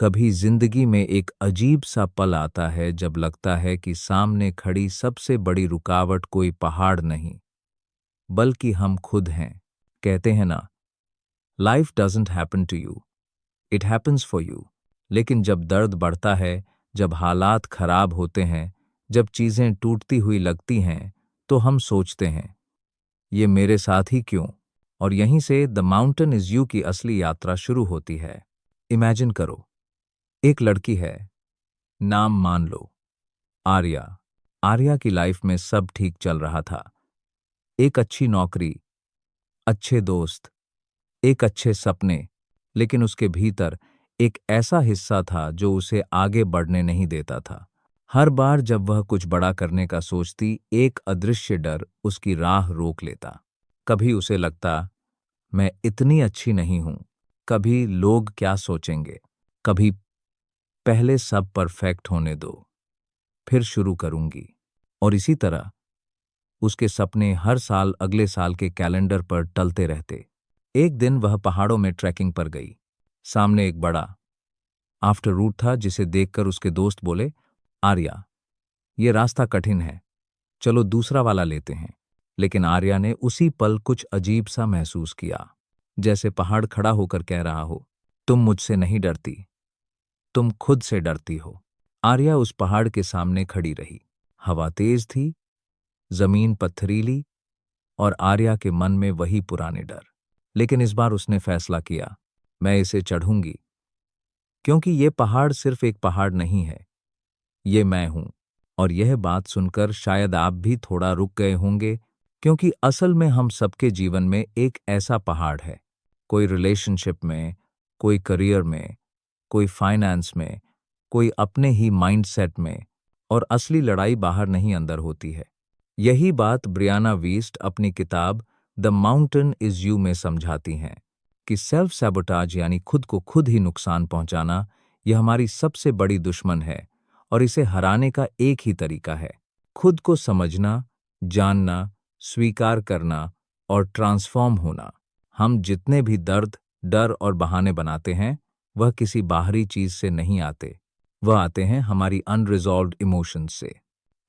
कभी जिंदगी में एक अजीब सा पल आता है जब लगता है कि सामने खड़ी सबसे बड़ी रुकावट कोई पहाड़ नहीं बल्कि हम खुद हैं। कहते हैं ना, life doesn't happen to you, it happens for you. लेकिन जब दर्द बढ़ता है, जब हालात खराब होते हैं, जब चीजें टूटती हुई लगती हैं, तो हम सोचते हैं, ये मेरे साथ ही क्यों। और यहीं से द माउंटेन इज यू की असली यात्रा शुरू होती है। इमेजिन करो, एक लड़की है, नाम मान लो आर्या। आर्या की लाइफ में सब ठीक चल रहा था। एक अच्छी नौकरी, अच्छे दोस्त, एक अच्छे सपने। लेकिन उसके भीतर एक ऐसा हिस्सा था जो उसे आगे बढ़ने नहीं देता था। हर बार जब वह कुछ बड़ा करने का सोचती, एक अदृश्य डर उसकी राह रोक लेता। कभी उसे लगता, मैं इतनी अच्छी नहीं हूं, कभी लोग क्या सोचेंगे, कभी पहले सब परफेक्ट होने दो, फिर शुरू करूंगी। और इसी तरह उसके सपने हर साल अगले साल के कैलेंडर पर टलते रहते। एक दिन वह पहाड़ों में ट्रैकिंग पर गई। सामने एक बड़ा आफ्टर रूट था जिसे देखकर उसके दोस्त बोले, आर्या, ये रास्ता कठिन है, चलो दूसरा वाला लेते हैं। लेकिन आर्या ने उसी पल कुछ अजीब सा महसूस किया, जैसे पहाड़ खड़ा होकर कह रहा हो, तुम मुझसे नहीं डरती, तुम खुद से डरती हो। आर्या उस पहाड़ के सामने खड़ी रही। हवा तेज थी, जमीन पत्थरीली, और आर्या के मन में वही पुराने डर। लेकिन इस बार उसने फैसला किया, मैं इसे चढ़ूंगी, क्योंकि ये पहाड़ सिर्फ एक पहाड़ नहीं है, ये मैं हूं। और यह बात सुनकर शायद आप भी थोड़ा रुक गए होंगे, क्योंकि असल में हम सबके जीवन में एक ऐसा पहाड़ है। कोई रिलेशनशिप में, कोई करियर में, कोई फाइनेंस में, कोई अपने ही माइंडसेट में। और असली लड़ाई बाहर नहीं, अंदर होती है। यही बात ब्रियाना वीस्ट अपनी किताब द माउंटेन इज यू में समझाती हैं कि सेल्फ सैबोटाज यानी खुद को खुद ही नुकसान पहुंचाना, यह हमारी सबसे बड़ी दुश्मन है। और इसे हराने का एक ही तरीका है, खुद को समझना, जानना, स्वीकार करना और ट्रांसफॉर्म होना। हम जितने भी दर्द, डर और बहाने बनाते हैं, वह किसी बाहरी चीज से नहीं आते, वह आते हैं हमारी अनरिजॉल्व्ड इमोशंस से।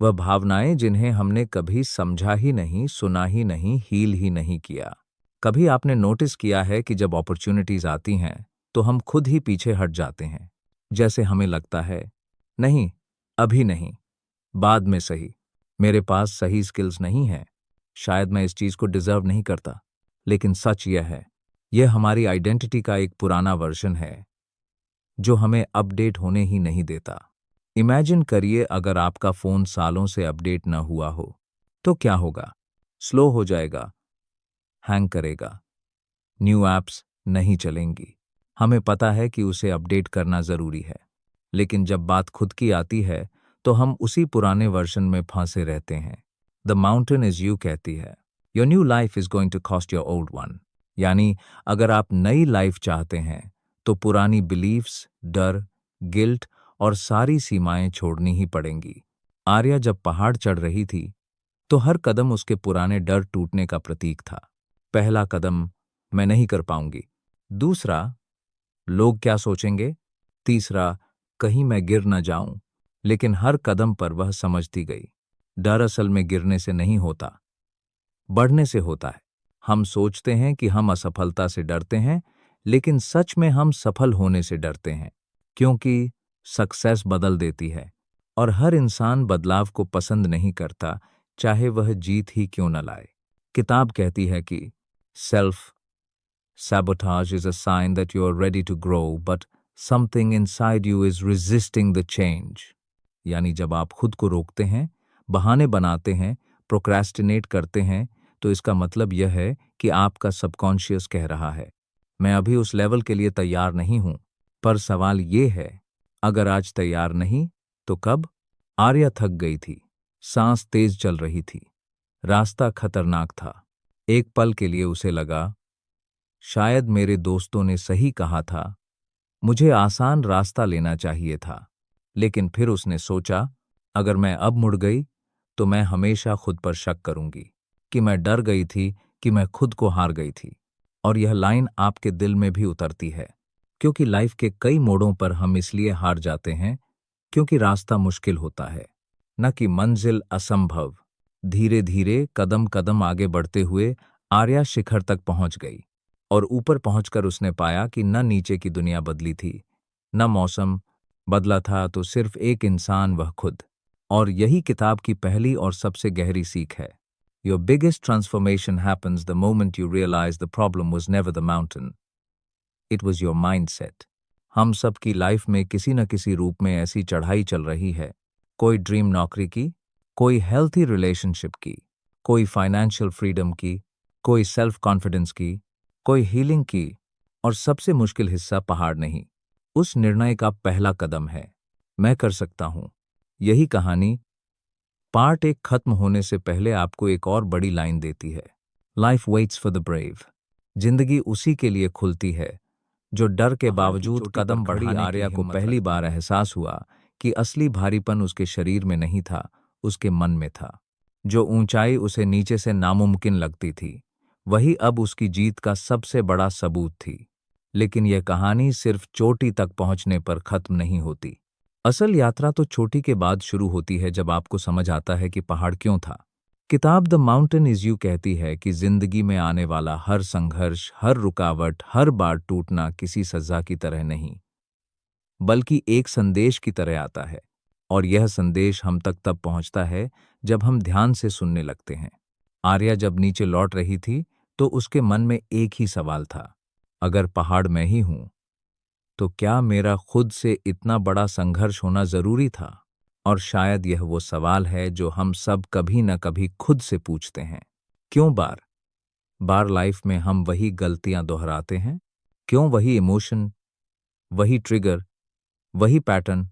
वह भावनाएं जिन्हें हमने कभी समझा ही नहीं, सुना ही नहीं, हील ही नहीं किया। कभी आपने नोटिस किया है कि जब अपॉर्चुनिटीज आती हैं, तो हम खुद ही पीछे हट जाते हैं। जैसे हमें लगता है, नहीं, अभी नहीं, बाद में सही, मेरे पास सही स्किल्स नहीं है, शायद मैं इस चीज को डिजर्व नहीं करता। लेकिन सच यह है, यह हमारी आइडेंटिटी का एक पुराना वर्जन है जो हमें अपडेट होने ही नहीं देता। इमेजिन करिए, अगर आपका फोन सालों से अपडेट न हुआ हो, तो क्या होगा? स्लो हो जाएगा, हैंग करेगा, न्यू ऐप्स नहीं चलेंगी। हमें पता है कि उसे अपडेट करना जरूरी है, लेकिन जब बात खुद की आती है, तो हम उसी पुराने वर्जन में फंसे रहते हैं। द माउंटेन इज यू कहती है, your new life is going to cost your old one. यानी अगर आप नई लाइफ चाहते हैं, तो पुरानी बिलीफ्स, डर, गिल्ट और सारी सीमाएं छोड़नी ही पड़ेंगी। आर्या जब पहाड़ चढ़ रही थी, तो हर कदम उसके पुराने डर टूटने का प्रतीक था। पहला कदम, मैं नहीं कर पाऊंगी। दूसरा, लोग क्या सोचेंगे। तीसरा, कहीं मैं गिर न जाऊं। लेकिन हर कदम पर वह समझती गई, डर असल में गिरने से नहीं होता, बढ़ने से होता है। हम सोचते हैं कि हम असफलता से डरते हैं, लेकिन सच में हम सफल होने से डरते हैं, क्योंकि सक्सेस बदल देती है, और हर इंसान बदलाव को पसंद नहीं करता, चाहे वह जीत ही क्यों न लाए। किताब कहती है कि self sabotage is a sign that you are ready to grow, but something inside you is resisting the change. यानी जब आप खुद को रोकते हैं, बहाने बनाते हैं, प्रोक्रेस्टिनेट करते हैं, तो इसका मतलब यह है कि आपका सबकॉन्शियस कह रहा है, मैं अभी उस लेवल के लिए तैयार नहीं हूं। पर सवाल ये है, अगर आज तैयार नहीं, तो कब? आर्या थक गई थी, सांस तेज चल रही थी, रास्ता खतरनाक था। एक पल के लिए उसे लगा, शायद मेरे दोस्तों ने सही कहा था, मुझे आसान रास्ता लेना चाहिए था। लेकिन फिर उसने सोचा, अगर मैं अब मुड़ गई, तो मैं हमेशा खुद पर शक करूंगी कि मैं डर गई थी, कि मैं खुद को हार गई थी। और यह लाइन आपके दिल में भी उतरती है, क्योंकि लाइफ के कई मोड़ों पर हम इसलिए हार जाते हैं क्योंकि रास्ता मुश्किल होता है, न कि मंजिल असंभव। धीरे धीरे कदम कदम आगे बढ़ते हुए आर्या शिखर तक पहुंच गई, और ऊपर पहुंचकर उसने पाया कि न नीचे की दुनिया बदली थी, न मौसम बदला था, तो सिर्फ एक इंसान, वह खुद। और यही किताब की पहली और सबसे गहरी सीख है। Your biggest transformation happens the moment you realize the problem was never the mountain. It was your mindset. हम सब की लाइफ में किसी न किसी रूप में ऐसी चढ़ाई चल रही है। कोई ड्रीम नौकरी की, कोई हेल्थी रिलेशनशिप की, कोई फाइनेंशियल फ्रीडम की, कोई सेल्फ कॉन्फिडेंस की, कोई हीलिंग की, और सबसे मुश्किल हिस्सा पहाड़ नहीं, उस निर्णय का पहला कदम है। मैं कर सकता हूं। यही कहानी पार्ट एक खत्म होने से पहले आपको एक और बड़ी लाइन देती है। Life waits for the brave. जिंदगी उसी के लिए खुलती है जो डर के बावजूद कदम बढ़ाने की आर्या को पहली बार एहसास हुआ कि असली भारीपन उसके शरीर में नहीं था, उसके मन में था। जो ऊंचाई उसे नीचे से नामुमकिन लगती थी, वही अब उसकी जीत का सबसे बड़ा सबूत थी। लेकिन यह कहानी सिर्फ चोटी तक पहुंचने पर खत्म नहीं होती। असल यात्रा तो चोटी के बाद शुरू होती है, जब आपको समझ आता है कि पहाड़ क्यों था। किताब द माउंटेन इज यू कहती है कि जिंदगी में आने वाला हर संघर्ष, हर रुकावट, हर बार टूटना किसी सजा की तरह नहीं, बल्कि एक संदेश की तरह आता है। और यह संदेश हम तक तब पहुंचता है जब हम ध्यान से सुनने लगते हैं। आर्या जब नीचे लौट रही थी तो उसके मन में एक ही सवाल था, अगर पहाड़ मैं ही हूं तो क्या मेरा खुद से इतना बड़ा संघर्ष होना जरूरी था? और शायद यह वो सवाल है जो हम सब कभी न कभी खुद से पूछते हैं। क्यों बार बार लाइफ में हम वही गलतियां दोहराते हैं? क्यों वही इमोशन, वही ट्रिगर, वही पैटर्न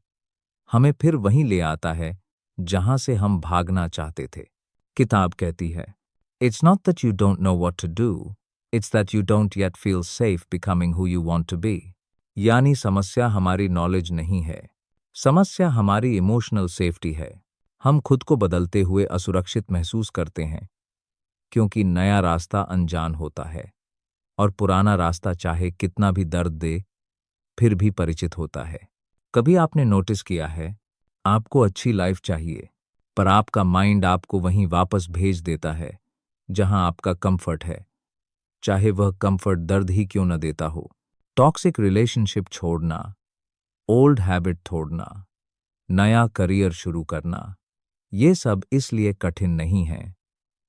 हमें फिर वहीं ले आता है जहां से हम भागना चाहते थे? किताब कहती है, it's not that you don't know what to do, it's that you don't yet feel safe becoming who you want to be. यानी समस्या हमारी नॉलेज नहीं है, समस्या हमारी इमोशनल सेफ्टी है। हम खुद को बदलते हुए असुरक्षित महसूस करते हैं क्योंकि नया रास्ता अनजान होता है, और पुराना रास्ता चाहे कितना भी दर्द दे फिर भी परिचित होता है। कभी आपने नोटिस किया है, आपको अच्छी लाइफ चाहिए, पर आपका माइंड आपको वहीं वापस भेज देता है जहां आपका कंफर्ट है, चाहे वह कंफर्ट दर्द ही क्यों न देता हो। टॉक्सिक रिलेशनशिप छोड़ना, ओल्ड हैबिट तोड़ना, नया करियर शुरू करना, ये सब इसलिए कठिन नहीं है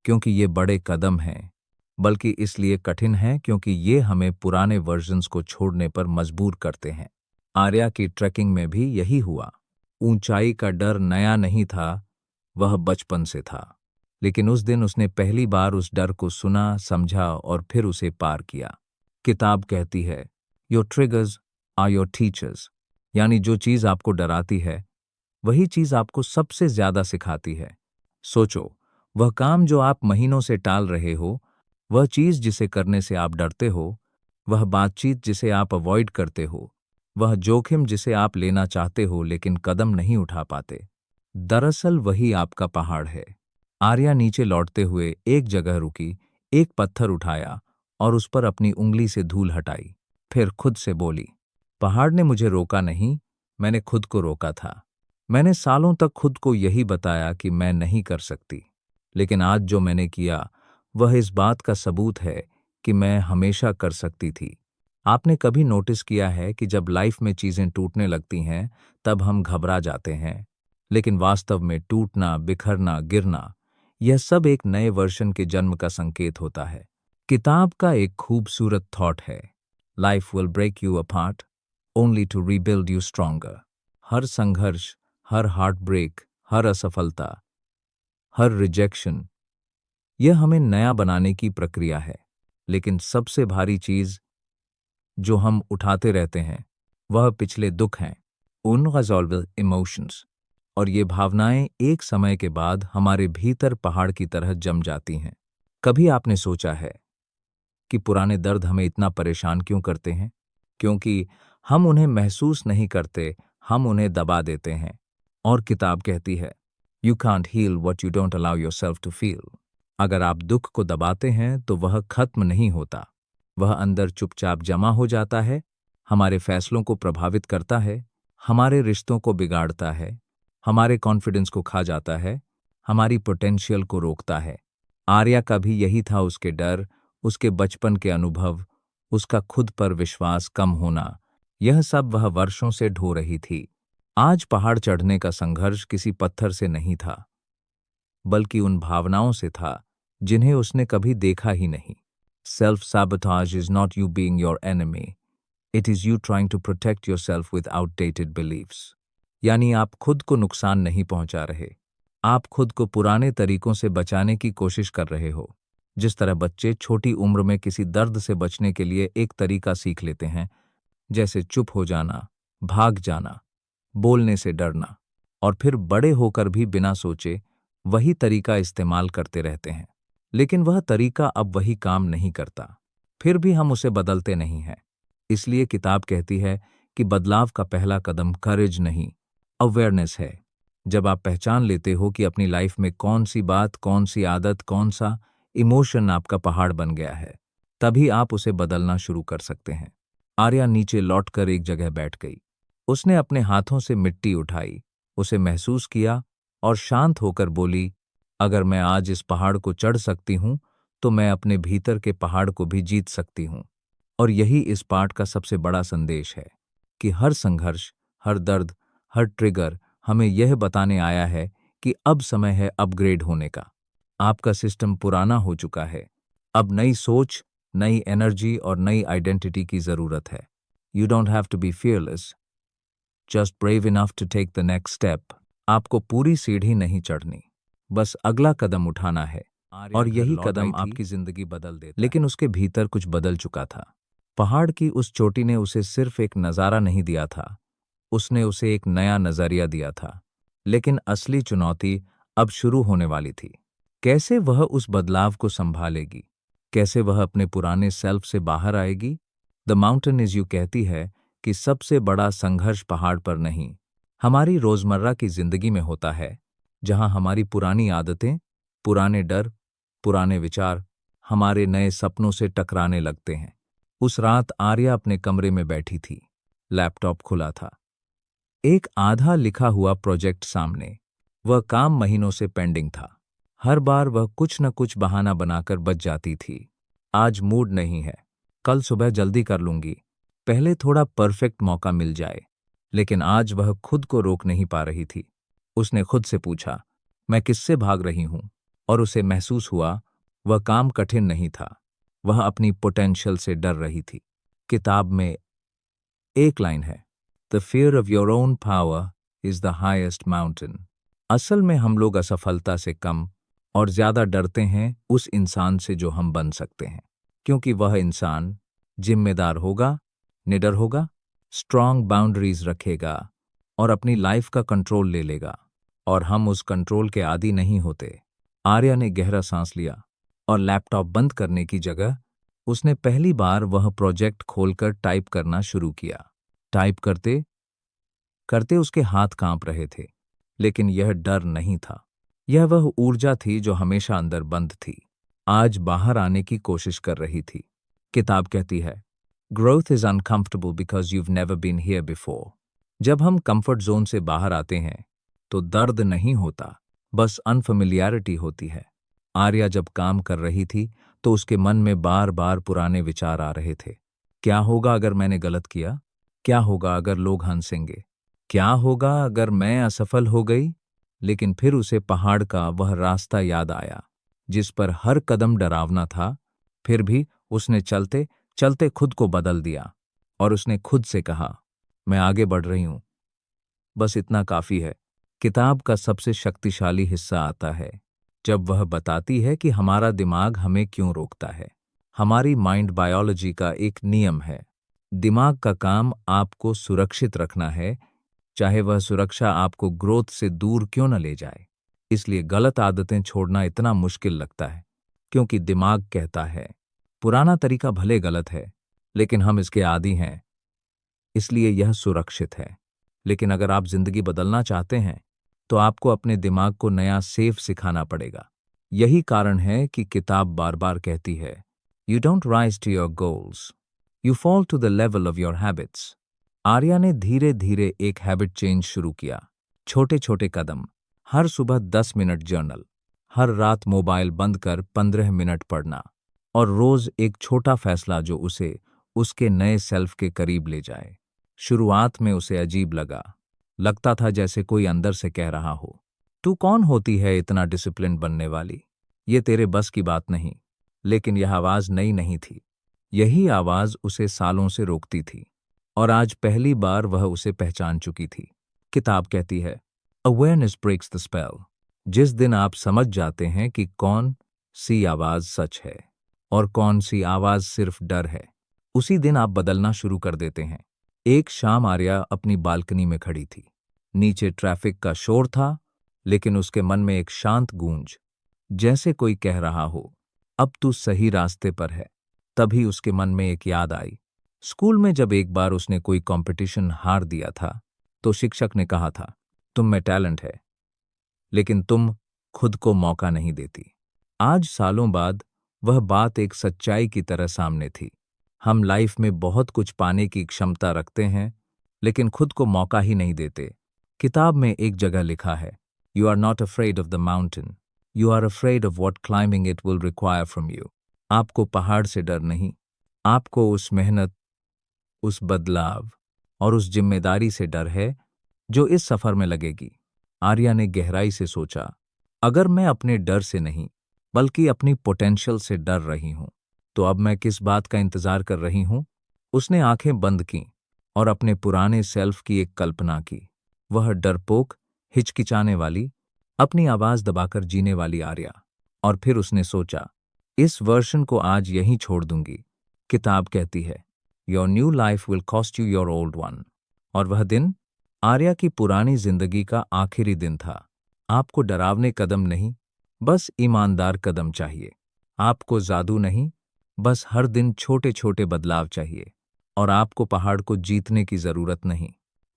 क्योंकि ये बड़े कदम हैं, बल्कि इसलिए कठिन है क्योंकि ये हमें पुराने वर्जन्स को छोड़ने पर मजबूर करते हैं। आर्या की ट्रैकिंग में भी यही हुआ। ऊंचाई का डर नया नहीं था, वह बचपन से था। लेकिन उस दिन उसने पहली बार उस डर को सुना, समझा और फिर उसे पार किया। किताब कहती है, your triggers are your teachers. यानी जो चीज आपको डराती है वही चीज आपको सबसे ज्यादा सिखाती है। सोचो, वह काम जो आप महीनों से टाल रहे हो, वह चीज जिसे करने से आप डरते हो, वह बातचीत जिसे आप अवॉइड करते हो, वह जोखिम जिसे आप लेना चाहते हो लेकिन कदम नहीं उठा पाते, दरअसल वही आपका पहाड़ है। आर्या नीचे लौटते हुए एक जगह रुकी, एक पत्थर उठाया और उस पर अपनी उंगली से धूल हटाई। फिर खुद से बोली, पहाड़ ने मुझे रोका नहीं, मैंने खुद को रोका था। मैंने सालों तक खुद को यही बताया कि मैं नहीं कर सकती, लेकिन आज जो मैंने किया वह इस बात का सबूत है कि मैं हमेशा कर सकती थी। आपने कभी नोटिस किया है कि जब लाइफ में चीजें टूटने लगती हैं तब हम घबरा जाते हैं, लेकिन वास्तव में टूटना, बिखरना, गिरना, यह सब एक नए वर्जन के जन्म का संकेत होता है। किताब का एक खूबसूरत थॉट है, life will break you apart only to rebuild you stronger. हर संघर्ष, हर हार्ट ब्रेक, हर असफलता, हर रिजेक्शन, यह हमें नया बनाने की प्रक्रिया है। लेकिन सबसे भारी चीज जो हम उठाते रहते हैं वह पिछले दुख हैं, अनरिजॉल्व्ड इमोशंस। और ये भावनाएं एक समय के बाद हमारे भीतर पहाड़ की तरह जम जाती हैं। कभी आपने सोचा है कि पुराने दर्द हमें इतना परेशान क्यों करते हैं? क्योंकि हम उन्हें महसूस नहीं करते, हम उन्हें दबा देते हैं। और किताब कहती है, you can't heal what you don't allow yourself to feel. अगर आप दुख को दबाते हैं तो वह खत्म नहीं होता, वह अंदर चुपचाप जमा हो जाता है। हमारे फैसलों को प्रभावित करता है, हमारे रिश्तों को बिगाड़ता है, हमारे कॉन्फिडेंस को खा जाता है, हमारी पोटेंशियल को रोकता है। आर्या का भी यही था, उसके डर, उसके बचपन के अनुभव, उसका खुद पर विश्वास कम होना, यह सब वह वर्षों से ढो रही थी। आज पहाड़ चढ़ने का संघर्ष किसी पत्थर से नहीं था, बल्कि उन भावनाओं से था जिन्हें उसने कभी देखा ही नहीं। Self sabotage is not you being your enemy, it is you trying to protect your self with outdated beliefs. यानी आप खुद को नुकसान नहीं पहुंचा रहे, आप खुद को पुराने तरीकों से बचाने की कोशिश कर रहे हो। जिस तरह बच्चे छोटी उम्र में किसी दर्द से बचने के लिए एक तरीका सीख लेते हैं, जैसे चुप हो जाना, भाग जाना, बोलने से डरना, और फिर बड़े होकर भी बिना सोचे वही तरीका इस्तेमाल करते रहते हैं। लेकिन वह तरीका अब वही काम नहीं करता, फिर भी हम उसे बदलते नहीं हैं। इसलिए किताब कहती है कि बदलाव का पहला कदम करेज नहीं, अवेयरनेस है। जब आप पहचान लेते हो कि अपनी लाइफ में कौन सी बात, कौन सी आदत, कौन सा इमोशन आपका पहाड़ बन गया है, तभी आप उसे बदलना शुरू कर सकते हैं। आर्या नीचे लौटकर एक जगह बैठ गई। उसने अपने हाथों से मिट्टी उठाई, उसे महसूस किया और शांत होकर बोली, अगर मैं आज इस पहाड़ को चढ़ सकती हूँ, तो मैं अपने भीतर के पहाड़ को भी जीत सकती हूँ। और यही इस पाठ का सबसे बड़ा संदेश है कि हर संघर्ष, हर दर्द, हर ट्रिगर हमें यह बताने आया है कि अब समय है अपग्रेड होने का। आपका सिस्टम पुराना हो चुका है, अब नई सोच, नई एनर्जी और नई आइडेंटिटी की जरूरत है। You don't have to be fearless, just brave enough to take the next step. आपको पूरी सीढ़ी नहीं चढ़नी, बस अगला कदम उठाना है, और यही कदम आपकी जिंदगी बदल देता। लेकिन उसके भीतर कुछ बदल चुका था। पहाड़ की उस चोटी ने उसे सिर्फ एक नज़ारा नहीं दिया था, उसने उसे एक नया नजरिया दिया था। लेकिन असली चुनौती अब शुरू होने वाली थी। कैसे वह उस बदलाव को संभालेगी, कैसे वह अपने पुराने सेल्फ से बाहर आएगी। द माउंटेन इज यू कहती है कि सबसे बड़ा संघर्ष पहाड़ पर नहीं, हमारी रोजमर्रा की जिंदगी में होता है, जहां हमारी पुरानी आदतें, पुराने डर, पुराने विचार हमारे नए सपनों से टकराने लगते हैं। उस रात आर्या अपने कमरे में बैठी थी, लैपटॉप खुला था, एक आधा लिखा हुआ प्रोजेक्ट सामने। वह काम महीनों से पेंडिंग था। हर बार वह कुछ न कुछ बहाना बनाकर बच जाती थी। आज मूड नहीं है, कल सुबह जल्दी कर लूंगी, पहले थोड़ा परफेक्ट मौका मिल जाए। लेकिन आज वह खुद को रोक नहीं पा रही थी। उसने खुद से पूछा, मैं किससे भाग रही हूं? और उसे महसूस हुआ वह काम कठिन नहीं था, वह अपनी पोटेंशियल से डर रही थी। किताब में एक लाइन है, the fear of your own power is the highest mountain. असल में हम लोग असफलता से कम और ज्यादा डरते हैं उस इंसान से जो हम बन सकते हैं, क्योंकि वह इंसान जिम्मेदार होगा, निडर होगा, स्ट्रांग बाउंड्रीज रखेगा और अपनी लाइफ का कंट्रोल ले लेगा। और हम उस कंट्रोल के आदी नहीं होते। आर्या ने गहरा सांस लिया और लैपटॉप बंद करने की जगह उसने पहली बार वह प्रोजेक्ट खोलकर टाइप करना शुरू किया। टाइप करते करते उसके हाथ कांप रहे थे, लेकिन यह डर नहीं था, यह वह ऊर्जा थी जो हमेशा अंदर बंद थी, आज बाहर आने की कोशिश कर रही थी। किताब कहती है, growth is uncomfortable because you've never been here before. जब हम कंफर्ट जोन से बाहर आते हैं तो दर्द नहीं होता, बस अनफेमिलियरिटी होती है। आर्या जब काम कर रही थी तो उसके मन में बार बार पुराने विचार आ रहे थे। क्या होगा अगर मैंने गलत किया? क्या होगा अगर लोग हंसेंगे? क्या होगा अगर मैं असफल हो गई? लेकिन फिर उसे पहाड़ का वह रास्ता याद आया, जिस पर हर कदम डरावना था। फिर भी उसने चलते चलते खुद को बदल दिया और उसने खुद से कहा, मैं आगे बढ़ रही हूं, बस इतना काफी है। किताब का सबसे शक्तिशाली हिस्सा आता है जब वह बताती है कि हमारा दिमाग हमें क्यों रोकता है। हमारी माइंड बायोलॉजी का एक नियम है, दिमाग का काम आपको सुरक्षित रखना है, चाहे वह सुरक्षा आपको ग्रोथ से दूर क्यों न ले जाए। इसलिए गलत आदतें छोड़ना इतना मुश्किल लगता है, क्योंकि दिमाग कहता है पुराना तरीका भले गलत है, लेकिन हम इसके आदी हैं, इसलिए यह सुरक्षित है। लेकिन अगर आप जिंदगी बदलना चाहते हैं तो आपको अपने दिमाग को नया सेफ सिखाना पड़ेगा। यही कारण है कि किताब बार बार कहती है, you don't rise to your goals, you fall to the level of your habits. Arya ने धीरे धीरे एक हैबिट चेंज शुरू किया। छोटे छोटे कदम, हर सुबह 10 मिनट जर्नल, हर रात मोबाइल बंद कर 15 मिनट पढ़ना, और रोज एक छोटा फैसला जो उसे उसके नए सेल्फ के करीब ले जाए। शुरुआत में उसे अजीब लगा। लगता था जैसे कोई अंदर से कह रहा हो, तू कौन होती है इतना डिसिप्लिन बनने वाली, ये तेरे बस की बात नहीं। लेकिन यह आवाज नई नहीं थी। यही आवाज उसे सालों से रोकती थी, और आज पहली बार वह उसे पहचान चुकी थी। किताब कहती है, अवेयरनेस ब्रेक्स द स्पेल। जिस दिन आप समझ जाते हैं कि कौन सी आवाज सच है और कौन सी आवाज सिर्फ डर है, उसी दिन आप बदलना शुरू कर देते हैं। एक शाम आर्या अपनी बालकनी में खड़ी थी। नीचे ट्रैफिक का शोर था, लेकिन उसके मन में एक शांत गूंज, जैसे कोई कह रहा हो, अब तू सही रास्ते पर है। तभी उसके मन में एक याद आई। स्कूल में जब एक बार उसने कोई कंपटीशन हार दिया था, तो शिक्षक ने कहा था, तुम में टैलेंट है, लेकिन तुम खुद को मौका नहीं देती। आज सालों बाद वह बात एक सच्चाई की तरह सामने थी। हम लाइफ में बहुत कुछ पाने की क्षमता रखते हैं, लेकिन खुद को मौका ही नहीं देते। किताब में एक जगह लिखा है, you are not afraid of the mountain, you are afraid of what climbing it will require from you. आपको पहाड़ से डर नहीं, आपको उस मेहनत, उस बदलाव और उस जिम्मेदारी से डर है जो इस सफर में लगेगी। आर्या ने गहराई से सोचा, अगर मैं अपने डर से नहीं बल्कि अपनी पोटेंशियल से डर रही हूं, तो अब मैं किस बात का इंतजार कर रही हूं? उसने आंखें बंद की और अपने पुराने सेल्फ की एक कल्पना की। वह डरपोक, हिचकिचाने वाली, अपनी आवाज दबाकर जीने वाली आर्या। और फिर उसने सोचा, इस वर्षन को आज यहीं छोड़ दूंगी। किताब कहती है, your new life will cost you your old one. और वह दिन आर्या की पुरानी जिंदगी का आखिरी दिन था। आपको डरावने कदम नहीं, बस ईमानदार कदम चाहिए। आपको जादू नहीं, बस हर दिन छोटे छोटे बदलाव चाहिए। और आपको पहाड़ को जीतने की जरूरत नहीं,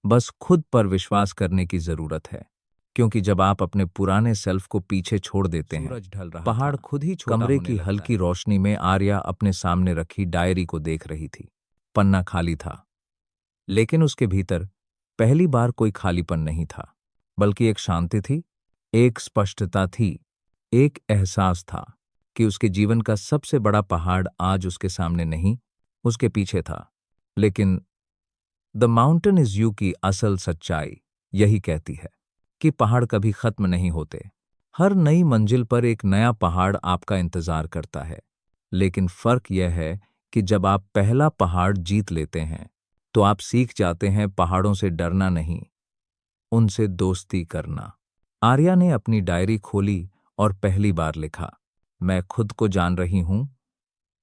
बस खुद पर विश्वास करने की जरूरत है। क्योंकि जब आप अपने पुराने सेल्फ को पीछे छोड़ देते हैं, सूरज ढल रहा पहाड़ था। खुद ही छोटा कमरे होने की लगता हल्की है। रोशनी में आर्या अपने सामने रखी डायरी को देख रही थी। पन्ना खाली था, लेकिन उसके भीतर पहली बार कोई खालीपन नहीं था, बल्कि एक शांति थी, एक स्पष्टता थी, एक एहसास था कि उसके जीवन का सबसे बड़ा पहाड़ आज उसके सामने नहीं, उसके पीछे था। लेकिन द माउंटेन इज यू की असल सच्चाई यही कहती है कि पहाड़ कभी खत्म नहीं होते। हर नई मंजिल पर एक नया पहाड़ आपका इंतजार करता है। लेकिन फर्क यह है कि जब आप पहला पहाड़ जीत लेते हैं, तो आप सीख जाते हैं पहाड़ों से डरना नहीं, उनसे दोस्ती करना। आर्या ने अपनी डायरी खोली और पहली बार लिखा, मैं खुद को जान रही हूं,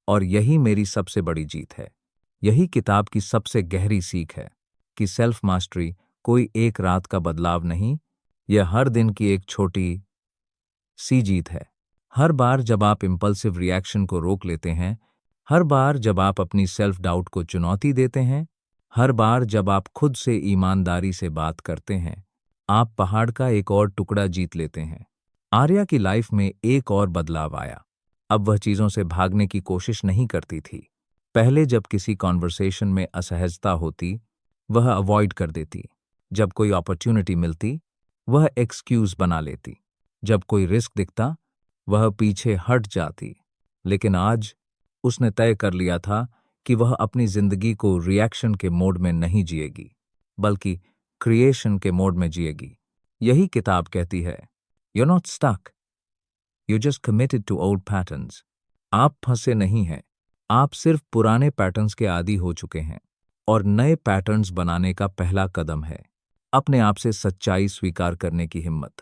और यही मेरी सबसे बड़ी जीत है। यही किताब की सबसे गहरी सीख है कि सेल्फ मास्टरी कोई एक रात का बदलाव नहीं, यह हर दिन की एक छोटी सी जीत है। हर बार जब आप इम्पल्सिव रिएक्शन को रोक लेते हैं, हर बार जब आप अपनी सेल्फ डाउट को चुनौती देते हैं, हर बार जब आप खुद से ईमानदारी से बात करते हैं, आप पहाड़ का एक और टुकड़ा जीत लेते हैं। आर्या की लाइफ में एक और बदलाव आया। अब वह चीजों से भागने की कोशिश नहीं करती थी। पहले जब किसी कॉन्वर्सेशन में असहजता होती, वह अवॉइड कर देती। जब कोई अपॉर्चुनिटी मिलती, वह एक्सक्यूज बना लेती। जब कोई रिस्क दिखता, वह पीछे हट जाती। लेकिन आज उसने तय कर लिया था कि वह अपनी जिंदगी को रिएक्शन के मोड में नहीं जिएगी, बल्कि क्रिएशन के मोड में जिएगी। यही किताब कहती है, you not stuck, you just committed to old patterns. आप फंसे नहीं हैं, आप सिर्फ पुराने पैटर्न्स के आदी हो चुके हैं। और नए पैटर्न्स बनाने का पहला कदम है अपने आप से सच्चाई स्वीकार करने की हिम्मत।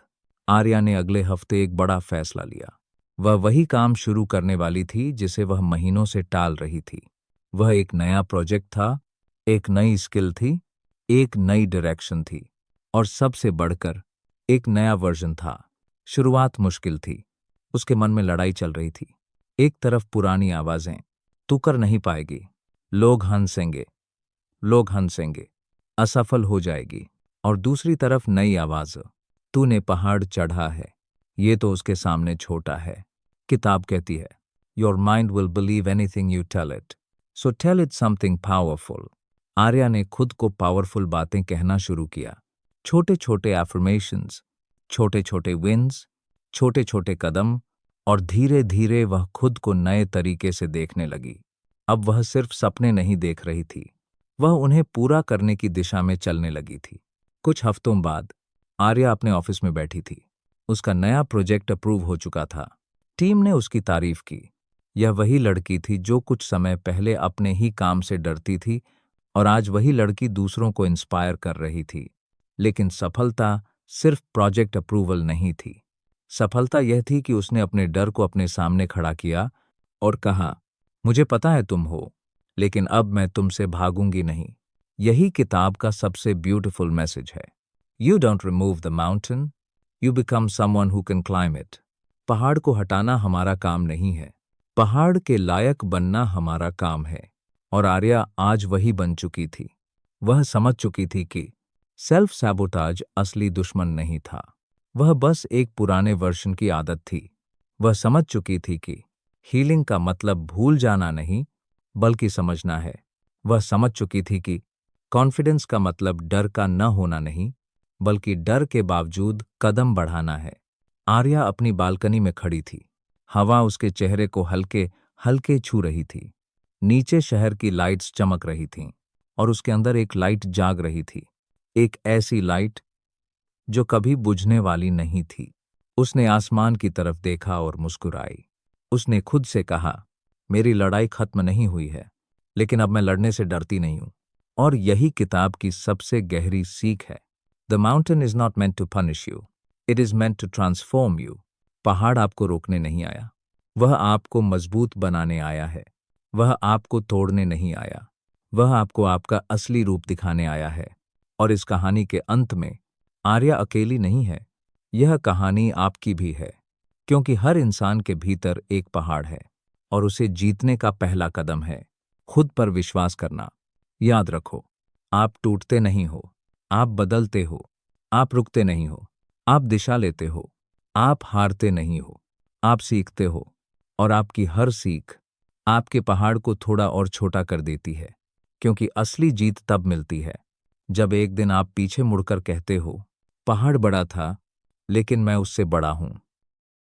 आर्या ने अगले हफ्ते एक बड़ा फैसला लिया। वह वही काम शुरू करने वाली थी जिसे वह महीनों से टाल रही थी। वह एक नया प्रोजेक्ट था, एक नई स्किल थी, एक नई डायरेक्शन थी, और सबसे बढ़कर एक नया वर्जन था। शुरुआत मुश्किल थी। उसके मन में लड़ाई चल रही थी। एक तरफ पुरानी आवाजें, तू कर नहीं पाएगी, लोग हंसेंगे, लोग हंसेंगे, असफल हो जाएगी। और दूसरी तरफ नई आवाज, तूने पहाड़ चढ़ा है, ये तो उसके सामने छोटा है। किताब कहती है, your mind will believe anything you tell it. So tell it something powerful. Arya ने खुद को पावरफुल बातें कहना शुरू किया। छोटे छोटे एफर्मेशंस, छोटे छोटे विन्स, छोटे छोटे कदम, और धीरे धीरे वह खुद को नए तरीके से देखने लगी। अब वह सिर्फ सपने नहीं देख रही थी, वह उन्हें पूरा करने की दिशा में चलने लगी थी। कुछ हफ्तों बाद आर्या अपने ऑफिस में बैठी थी। उसका नया प्रोजेक्ट अप्रूव हो चुका था। टीम ने उसकी तारीफ की। यह वही लड़की थी जो कुछ समय पहले अपने ही काम से डरती थी, और आज वही लड़की दूसरों को इंस्पायर कर रही थी। लेकिन सफलता सिर्फ प्रोजेक्ट अप्रूवल नहीं थी। सफलता यह थी कि उसने अपने डर को अपने सामने खड़ा किया और कहा, मुझे पता है तुम हो, लेकिन अब मैं तुमसे भागूंगी नहीं। यही किताब का सबसे ब्यूटीफुल मैसेज है। You don't remove the mountain, you become someone who can climb it. पहाड़ को हटाना हमारा काम नहीं है, पहाड़ के लायक बनना हमारा काम है। और आर्या आज वही बन चुकी थी। वह समझ चुकी थी कि सेल्फ सैबोटाज असली दुश्मन नहीं था, वह बस एक पुराने वर्जन की आदत थी। वह समझ चुकी थी कि हीलिंग का मतलब भूल जाना नहीं, बल्कि समझना है। वह समझ चुकी थी कि कॉन्फिडेंस का मतलब डर का न होना नहीं, बल्कि डर के बावजूद कदम बढ़ाना है। आर्या अपनी बालकनी में खड़ी थी। हवा उसके चेहरे को हल्के हल्के छू रही थी। नीचे शहर की लाइट्स चमक रही थीं, और उसके अंदर एक लाइट जाग रही थी। एक ऐसी लाइट जो कभी बुझने वाली नहीं थी। उसने आसमान की तरफ देखा और मुस्कुराई। उसने खुद से कहा, मेरी लड़ाई खत्म नहीं हुई है, लेकिन अब मैं लड़ने से डरती नहीं हूं। और यही किताब की सबसे गहरी सीख है। The mountain is not meant to punish you, it is meant to transform you. पहाड़ आपको रोकने नहीं आया, वह आपको मजबूत बनाने आया है। वह आपको तोड़ने नहीं आया, वह आपको आपका असली रूप दिखाने आया है। और इस कहानी के अंत में आर्या अकेली नहीं है, यह कहानी आपकी भी है। क्योंकि हर इंसान के भीतर एक पहाड़ है, और उसे जीतने का पहला कदम है खुद पर विश्वास करना। याद रखो, आप टूटते नहीं हो, आप बदलते हो। आप रुकते नहीं हो, आप दिशा लेते हो। आप हारते नहीं हो, आप सीखते हो। और आपकी हर सीख आपके पहाड़ को थोड़ा और छोटा कर देती है। क्योंकि असली जीत तब मिलती है जब एक दिन आप पीछे मुड़कर कहते हो, पहाड़ बड़ा था, लेकिन मैं उससे बड़ा हूं।